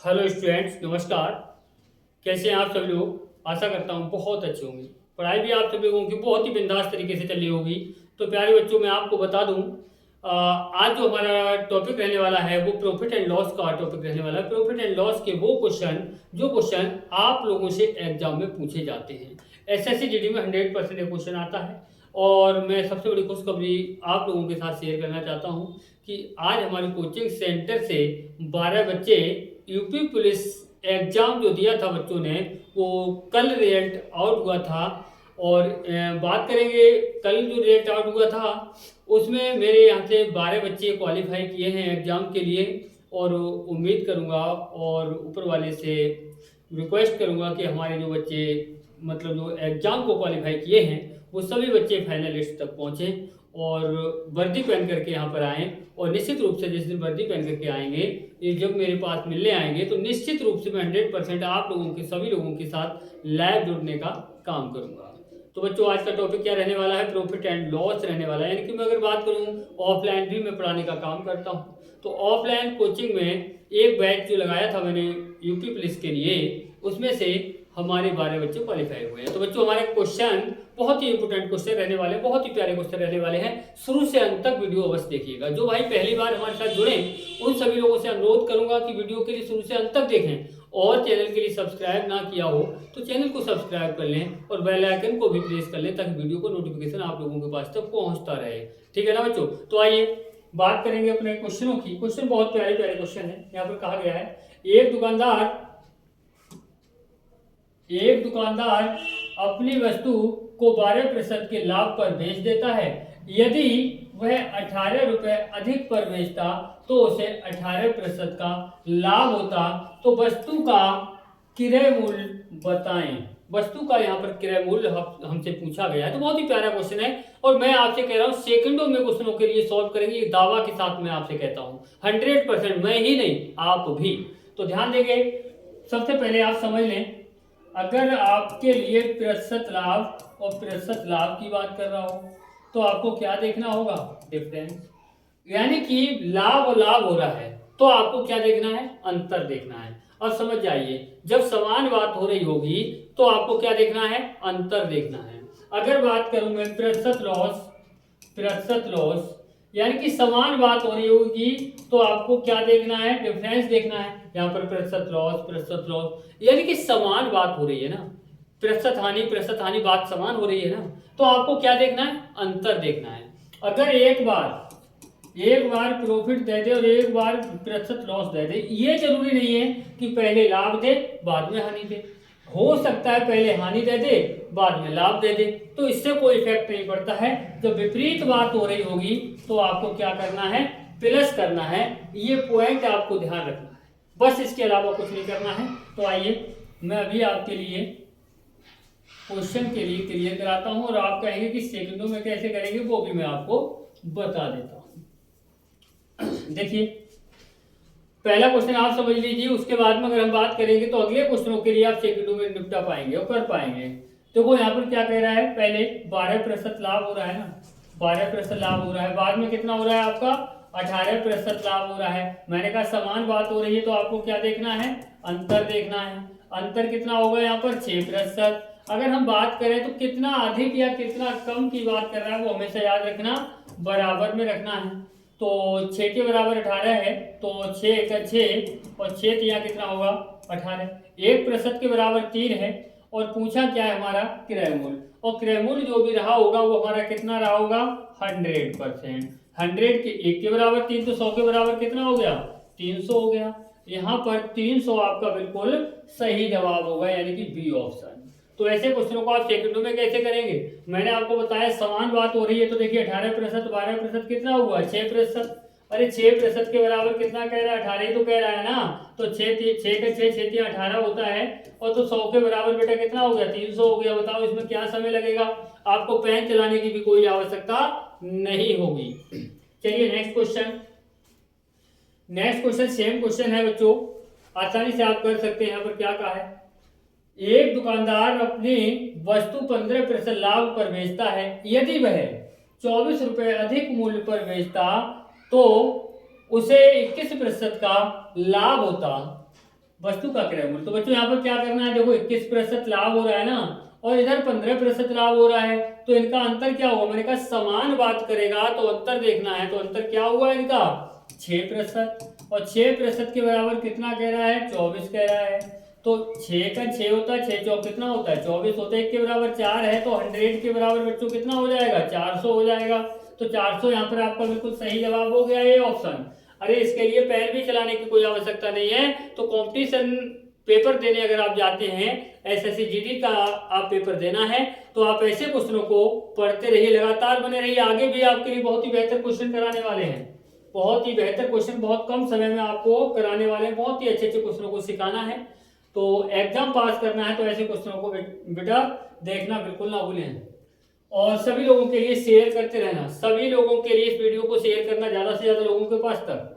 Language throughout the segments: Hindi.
हेलो स्टूडेंट्स, नमस्कार। कैसे हैं आप सभी लोग? आशा करता हूँ बहुत अच्छे होंगे। पढ़ाई भी आप सभी लोगों की बहुत ही बिंदास तरीके से चल रही होगी। तो प्यारे बच्चों, मैं आपको बता दूं, आज जो हमारा टॉपिक रहने वाला है वो प्रॉफिट एंड लॉस का टॉपिक रहने वाला है। प्रॉफिट एंड लॉस के वो क्वेश्चन आप लोगों से एग्जाम में पूछे जाते हैं। एसएससी जीडी में 100% ये क्वेश्चन आता है। और मैं सबसे बड़ी खुशखबरी आप लोगों के साथ शेयर करना चाहता हूँ कि आज हमारे कोचिंग सेंटर से 12 बच्चे यूपी पुलिस एग्जाम जो दिया था बच्चों ने, वो कल रिजल्ट आउट हुआ था। और बात करेंगे, कल जो रिजल्ट आउट हुआ था उसमें मेरे यहाँ से 12 बच्चे क्वालिफाई किए हैं एग्ज़ाम के लिए। और उम्मीद करूँगा और ऊपर वाले से रिक्वेस्ट करूँगा कि हमारे जो बच्चे मतलब जो एग्ज़ाम को क्वालिफाई किए हैं वो सभी बच्चे फाइनलिस्ट तक पहुँचें और वर्दी पहन करके यहाँ पर आएँ। और निश्चित रूप से जिस दिन वर्दी पहन करके आएंगे, ये जब मेरे पास मिलने आएंगे, तो निश्चित रूप से मैं 100% आप लोगों के सभी लोगों के साथ लाइव जुड़ने का काम करूँगा। तो बच्चों, आज का टॉपिक क्या रहने वाला है? प्रॉफिट एंड लॉस रहने वाला है। यानी कि मैं अगर बात करूँ, ऑफलाइन भी मैं पढ़ाने का काम करता हूँ। तो ऑफलाइन कोचिंग में एक बैच जो लगाया था मैंने यूपी पुलिस के लिए, उसमें से हमारे 12 बच्चे क्वालिफाई हुए हैं। तो बच्चों, हमारे क्वेश्चन बहुत ही इंपोर्टेंट क्वेश्चन रहने वाले, बहुत ही प्यारे क्वेश्चन रहने वाले हैं। शुरू से अंत तक वीडियो अवश्य देखिएगा। जो भाई पहली बार हमारे साथ जुड़े, उन सभी लोगों से अनुरोध करूंगा कि वीडियो के लिए शुरू से अंत तक देखें। और चैनल के लिए सब्सक्राइब ना किया हो तो चैनल को सब्सक्राइब कर लें और बेल आइकन को भी प्रेस कर लें, ताकि वीडियो को नोटिफिकेशन आप लोगों के पास तक पहुंचता रहे। ठीक है ना बच्चों? तो आइए बात करेंगे अपने क्वेश्चनों की। क्वेश्चन बहुत प्यारे प्यारे क्वेश्चन है। यहाँ पर कहा गया है, एक दुकानदार अपनी वस्तु को 12% के लाभ पर बेच देता है। यदि वह 18 रुपए अधिक पर बेचता तो उसे 18% का लाभ होता। तो वस्तु का क्रय मूल्य बताएं। वस्तु का यहाँ पर क्रय मूल्य हमसे पूछा गया है। तो बहुत ही प्यारा क्वेश्चन है और मैं आपसे कह रहा हूँ सेकंडों में क्वेश्चनों के लिए सॉल्व करेंगे, ये दावा के साथ मैं आपसे कहता हूँ। 100% मैं ही नहीं, आप भी। तो ध्यान देंगे। सबसे पहले आप समझ लें, अगर आपके लिए प्रतिशत लाभ और प्रतिशत लाभ की बात कर रहा हो तो आपको क्या देखना होगा? डिफरेंस। यानी कि लाभ और लाभ हो रहा है तो आपको क्या देखना है? अंतर देखना है। और समझ जाइए, जब समान बात हो रही होगी तो आपको क्या देखना है? अंतर देखना है। अगर बात करूं मैं प्रतिशत लॉस यानी कि समान बात हो रही होगी तो आपको क्या देखना है? डिफरेंस देखना है। यहाँ पर प्रतिशत लॉस यानी कि समान बात हो रही है ना, प्रतिशत हानि बात समान हो रही है ना, तो आपको क्या देखना है? अंतर देखना है। अगर एक बार प्रॉफिट दे दे और एक बार प्रतिशत लॉस दे दे, ये जरूरी नहीं है कि पहले लाभ दे बाद में हानि दे। हो सकता है पहले हानि दे दे बाद में लाभ दे दे, तो इससे कोई इफेक्ट नहीं पड़ता है। जब विपरीत बात हो रही होगी तो आपको क्या करना है? प्लस करना है। ये पॉइंट आपको ध्यान रखना है, बस इसके अलावा कुछ नहीं करना है। तो आइए मैं अभी आपके लिए क्वेश्चन के लिए क्लियर कराता हूं और आप कहेंगे कि सेकंडों में कैसे करेंगे, वो भी मैं आपको बता देता हूं। देखिए, पहला क्वेश्चन आप समझ लीजिए, उसके बाद में अगर हम बात करेंगे तो अगले क्वेश्चनों के लिए आप सेकंडों में निपटा पाएंगे और कर पाएंगे। तो वो यहाँ पर क्या कह रहा है? पहले 12% लाभ हो रहा है ना, 12% लाभ हो रहा है। बाद में कितना हो रहा है आपका? 18% लाभ हो रहा है। मैंने कहा समान बात हो रही है तो आपको क्या देखना है? अंतर देखना है। अंतर कितना होगा यहाँ पर? 6%। अगर हम बात करें तो कितना अधिक या कितना कम की बात कर रहा है वो हमेशा याद रखना, बराबर में रखना है। तो 6 के बराबर 18 है, तो 6 का 6 और 6 यहाँ कितना होगा? 18। 1% के बराबर 3 है और पूछा क्या है हमारा? क्रय मूल्य। और क्रय मूल्य जो भी रहा होगा वो हमारा कितना रहा होगा? 100%। 100 के 1 के बराबर 3 तो 100 के बराबर कितना हो गया? 300 हो गया। यहाँ पर 300 आपका बिल्कुल सही जवाब होगा, यानी कि बी ऑप्शन। तो ऐसे क्वेश्चनों को आप सेकंडों में कैसे करेंगे? मैंने आपको बताया समान बात हो रही है तो देखिए 18% 12% कितना हुआ? 6%। अरे 6% के बराबर कितना कह रहा है? 18 ही तो कह रहा है ना। तो 6 का 6 18 होता है। और तो 100 के बराबर बेटा कितना हो गया? 300 हो गया। बताओ इसमें क्या समय लगेगा? आपको पेन चलाने की भी कोई आवश्यकता नहीं होगी। चलिए नेक्स्ट क्वेश्चन सेम क्वेश्चन है बच्चों, आसानी से आप कर सकते हैं। यहाँ पर क्या कहा है? एक दुकानदार अपनी वस्तु 15% लाभ पर बेचता है। यदि वह 24 रुपए अधिक मूल्य पर बेचता तो उसे 21% का लाभ होता। वस्तु का क्रय मूल्य। तो बच्चों यहाँ पर क्या करना है, देखो 21% लाभ हो रहा है ना, और इधर 15% लाभ हो रहा है, तो इनका अंतर क्या होगा, मैंने कहा समान बात करेगा तो अंतर देखना है। तो अंतर क्या हुआ इनका 6%, और 6% के बराबर कितना कह रहा है, 24 कह रहा है। तो 6 का 6 होता है, 6 चौक कितना होता है 24 होता है, 1 के बराबर 4 है, तो 100 के बराबर बच्चों कितना हो जाएगा 400 हो जाएगा। तो 400 यहाँ पर आपका बिल्कुल सही जवाब हो गया ये ऑप्शन। अरे इसके लिए पैर भी चलाने की कोई आवश्यकता नहीं है। तो कंपटीशन पेपर देने अगर आप जाते हैं, एसएससी जीडी का आप पेपर देना है, तो आप ऐसे क्वेश्चनों को पढ़ते रहिए, लगातार बने रहिए। आगे भी आपके लिए बहुत ही बेहतर क्वेश्चन कराने वाले हैं, बहुत ही बेहतर क्वेश्चन बहुत कम समय में आपको कराने वाले हैं, बहुत ही अच्छे अच्छे क्वेश्चनों को सिखाना है। तो एग्जाम पास करना है तो ऐसे क्वेश्चनों को बेटा देखना बिल्कुल ना भूलें, और सभी लोगों के लिए शेयर करते रहना, सभी लोगों के लिए इस वीडियो को शेयर करना ज्यादा से ज्यादा लोगों के पास तक।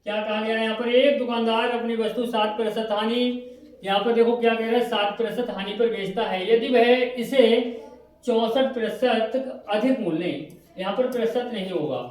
क्या कहा गया है यहाँ पर, एक दुकानदार अपनी वस्तु 7% हानि, यहाँ पर देखो क्या कह रहा है 7% हानि पर बेचता है, यदि वह इसे 64% अधिक मूल्य, नहीं यहाँ पर प्रतिशत नहीं होगा,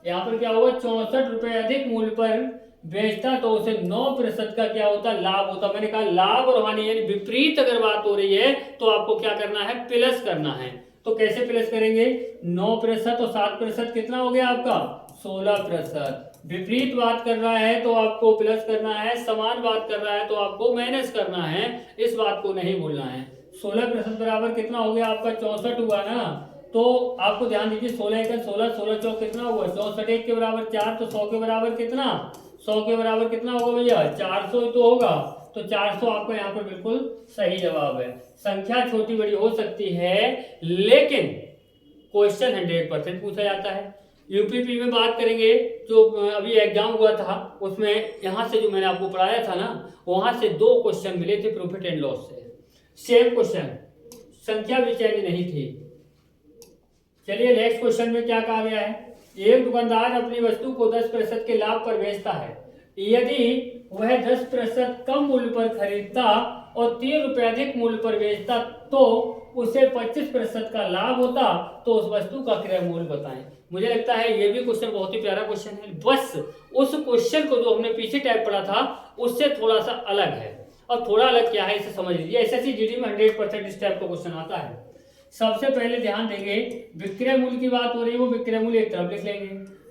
यहाँ पर क्या होगा 64 रुपए अधिक मूल्य पर बेचता तो उसे 9% का क्या होता लाभ होता। मैंने कहा लाभ और हानि यानी विपरीत अगर बात हो रही है तो आपको क्या करना है, प्लस करना है। तो कैसे प्लस करेंगे, 9% और 7% कितना हो गया आपका 16%। विपरीत बात कर रहा है तो आपको प्लस करना है, समान बात कर रहा है तो आपको माइनस करना है, इस बात को नहीं भूलना है। 16% बराबर कितना हो गया आपका 64 हुआ ना, तो आपको ध्यान दीजिए 16 1 16, 16 चौक कितना हुआ 64, 1 के बराबर 4, तो 100 के बराबर कितना, 100 के बराबर कितना होगा भैया 400 ही तो होगा। तो 400 आपका यहाँ पर बिल्कुल सही जवाब है। संख्या छोटी बड़ी हो सकती है लेकिन क्वेश्चन 100% पूछा जाता है। यूपीपी में बात करेंगे, जो अभी एग्जाम हुआ था उसमें यहाँ से जो मैंने आपको पढ़ाया था ना, वहां से 2 क्वेश्चन मिले थे प्रॉफिट एंड लॉस से, सेम क्वेश्चन, संख्या भी चेंज नहीं थी। चलिए नेक्स्ट क्वेश्चन में क्या कहा गया है, एक दुकानदार अपनी वस्तु को 10% के लाभ पर बेचता है, यदि वह 10% कम मूल्य पर खरीदता और 3 रुपए अधिक मूल्य पर बेचता तो उसे 25% का लाभ होता, तो उस वस्तु का क्रय मूल्य बताएं। मुझे लगता है ये भी क्वेश्चन बहुत ही प्यारा क्वेश्चन है, बस उस क्वेश्चन को जो हमने पीछे टाइप पढ़ा था उससे थोड़ा सा अलग है। और थोड़ा अलग क्या है इसे समझ लीजिए, एसएससी जीडी में 100% इस टाइप का क्वेश्चन आता है। सबसे पहले ध्यान देंगे, विक्रय मूल्य की बात हो रही है वो विक्रय मूल्य एक तरफ लिख लेंगे,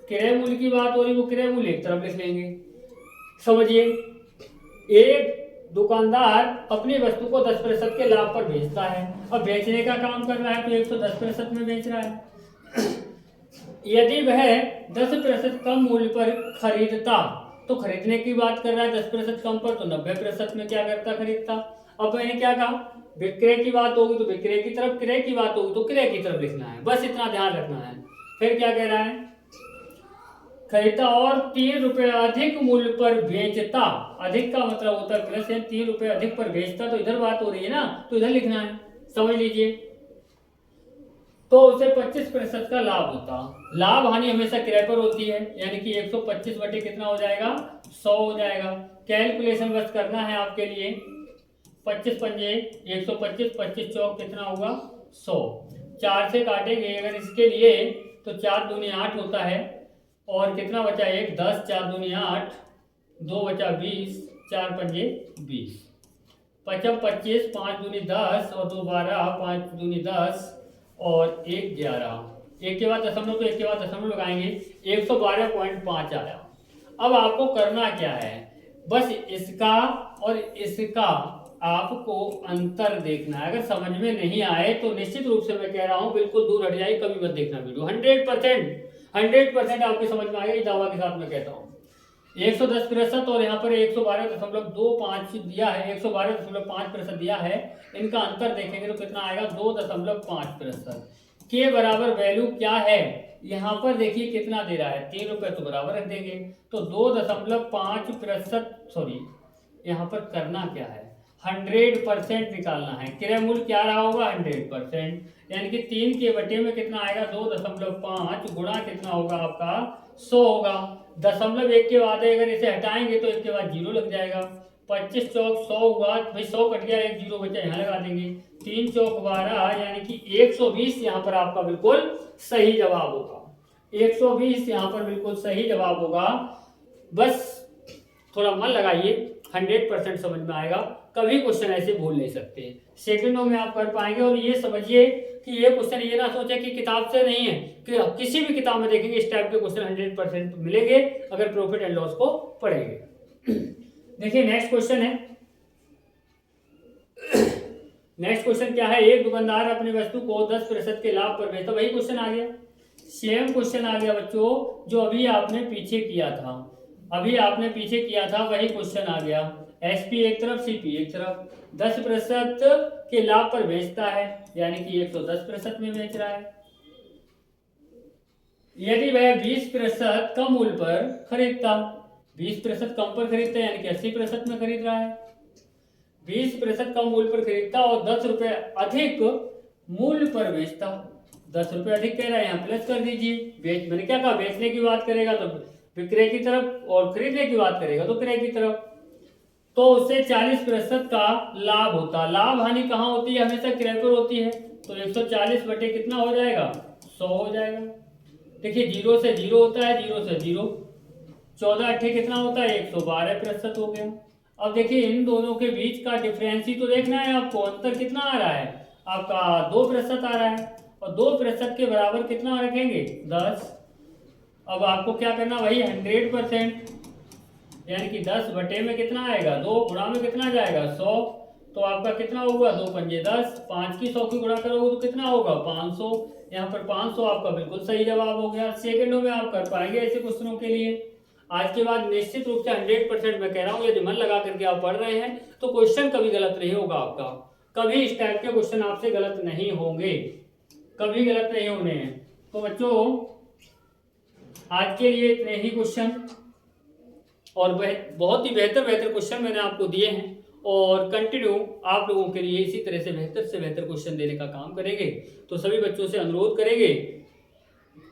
क्रय मूल्य की बात हो रही है वो क्रय मूल्य एक तरफ लिख लेंगे। समझिए, एक दुकानदार अपनी वस्तु को 10% के लाभ पर बेचता है और बेचने का काम कर रहा है तो 110% में बेच रहा है। यदि वह 10% कम मूल्य पर खरीदता, तो खरीदने की बात कर रहा है 10% कम पर, तो 90% में क्या करता खरीदता। अब मैंने क्या कहा, विक्रय की बात होगी तो विक्रय की तरफ, क्रय की बात होगी तो क्रय की तरफ लिखना है, बस इतना ध्यान रखना है। फिर क्या कह रहा है, खरीदता और 3 रुपए अधिक मूल्य पर बेचता, अधिक का मतलब होता है प्लस, 3 रुपए अधिक पर बेचता, तो इधर बात हो रही है ना, तो इधर लिखना है, समझ लीजिए। तो उसे 25% का लाभ होता। लाभ हानि हमेशा क्रय पर होती है, यानी कि 125 बटे कितना हो जाएगा 100 हो जाएगा। कैलकुलेशन बस करना है आपके लिए, 25 पंजे 125, 25 चौक कितना होगा 100, 4 से काटेंगे अगर इसके लिए तो 4 दूनी 8 होता है, और कितना बचा 1 10, 4 दूनी 8, 2 बचा 20, 4 पंजे 20, 55 25, 5 दूनी 10 और 2 12, 5 दूनी 10 और 1 11, एक के बाद दशमलव तो एक के बाद दशमलव लगाएंगे, 112.5 आया। अब आपको करना क्या है, बस इसका और इसका आपको अंतर देखना है। अगर समझ में नहीं आए तो निश्चित रूप से मैं कह रहा हूं बिल्कुल दूर हट जाइए, कभी मत देखना वीडियो। 100% आपके समझ में आएगा, इस दावा के साथ मैं कहता हूं। 110% और यहाँ पर 112.25 दिया है, 112.5% दिया है, इनका अंतर देखेंगे तो कितना आएगा 2.5%। के बराबर वैल्यू क्या है, यहाँ पर देखिए कितना दे रहा है 3 रुपए, तो बराबर रख देंगे, तो 2.5%, सॉरी यहाँ पर करना क्या है 100% निकालना है। क्रय मूल्य क्या रहा होगा 100%, यानी कि 3 के बटे में कितना आएगा 2.5 गुणा कितना होगा आपका 100 होगा। दशमलव 1 के बाद अगर इसे हटाएंगे तो 1 के बाद 0 लग जाएगा। 25 चौक 100 हुआ, भाई 100 कट गया, 1 0 बचा, यहाँ लगा देंगे। 3 चौक 12 यानी कि 120 यहाँ पर आपका बिल्कुल सही जवाब होगा। 120 यहाँ पर बिल्कुल सही जवाब होगा। बस थोड़ा मन लगाइए, 100% समझ में आएगा, कभी क्वेश्चन ऐसे भूल नहीं सकते, सेकंडों में आप कर पाएंगे। और ये समझिए कि ये क्वेश्चन ये ना सोचे कि किताब से नहीं है, कि किसी भी किताब में देखेंगे इस टाइप के क्वेश्चन 100% मिलेंगे अगर प्रॉफिट एंड लॉस को पढ़ेंगे। देखिए नेक्स्ट क्वेश्चन है, नेक्स्ट क्वेश्चन क्या है, एक दुकानदार अपनी वस्तु को 10% के लाभ पर बेचता, वही क्वेश्चन आ गया, सेम क्वेश्चन आ गया बच्चों जो अभी आपने पीछे किया था, अभी आपने पीछे किया था वही क्वेश्चन आ गया। एसपी एक तरफ सीपी एक तरफ, 10% के लाभ पर बेचता है यानी कि 110% में बेच रहा है। यदि वह 20% कम मूल्य पर खरीदता, 20% कम पर खरीदता है यानी कि 80% में खरीद रहा है, 20% कम मूल्य पर खरीदता और 10 रुपए अधिक मूल्य पर बेचता, 10 रुपए अधिक कह रहा है यहाँ प्लस कर दीजिए, बेच मैंने क्या कहा, बेचने की बात करेगा तो विक्रय की तरफ और खरीदने की बात करेगा तो क्रय की तरफ, तो उससे 40% का लाभ होता। लाभ हानि कहाँ होती है, हमेशा क्रय पर होती है, तो 140 बटे कितना हो जाएगा, 100 हो जाएगा। देखिए 0 से 0 होता है, 0 से 0, 14 अट्ठे कितना होता है, 112% हो गया। अब देखिए इन दोनों के बीच का डिफरेंस ही तो देखना है आपको, अंतर कितना आ रहा है आपका, 2% आ रहा है, और 2% के बराबर कितना रखेंगे, 10। अब आपको क्या करना, वही 100% यानी कि 10 बटे में कितना आएगा, 2 गुणा में कितना जाएगा, 100, तो आपका कितना होगा, 2 पंजे 10, 5 की 100 की गुणा करोगे तो कितना होगा, 500, यहाँ पर 500 आपका बिल्कुल सही जवाब हो गया। सेकंडों में आप कर पाएंगे ऐसे क्वेश्चनों के लिए। आज के बाद निश्चित रूप से 100% मैं कह रहा हूँ, यदि मन लगा करके आप पढ़ रहे हैं तो क्वेश्चन कभी गलत नहीं होगा आपका, कभी इस टाइप के क्वेश्चन आपसे गलत नहीं होंगे, कभी गलत नहीं होने हैं। तो बच्चों आज के लिए इतने ही क्वेश्चन, और बहुत ही बेहतर क्वेश्चन मैंने आपको दिए हैं, और कंटिन्यू आप लोगों के लिए इसी तरह से बेहतर क्वेश्चन देने का काम करेंगे। तो सभी बच्चों से अनुरोध करेंगे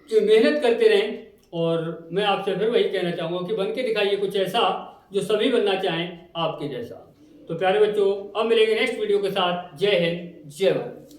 कि मेहनत करते रहें, और मैं आपसे फिर वही कहना चाहूँगा कि बन के दिखाइए कुछ ऐसा जो सभी बनना चाहें आपके जैसा। तो प्यारे बच्चों अब मिलेंगे नेक्स्ट वीडियो के साथ। जय हिंद, जय भारत।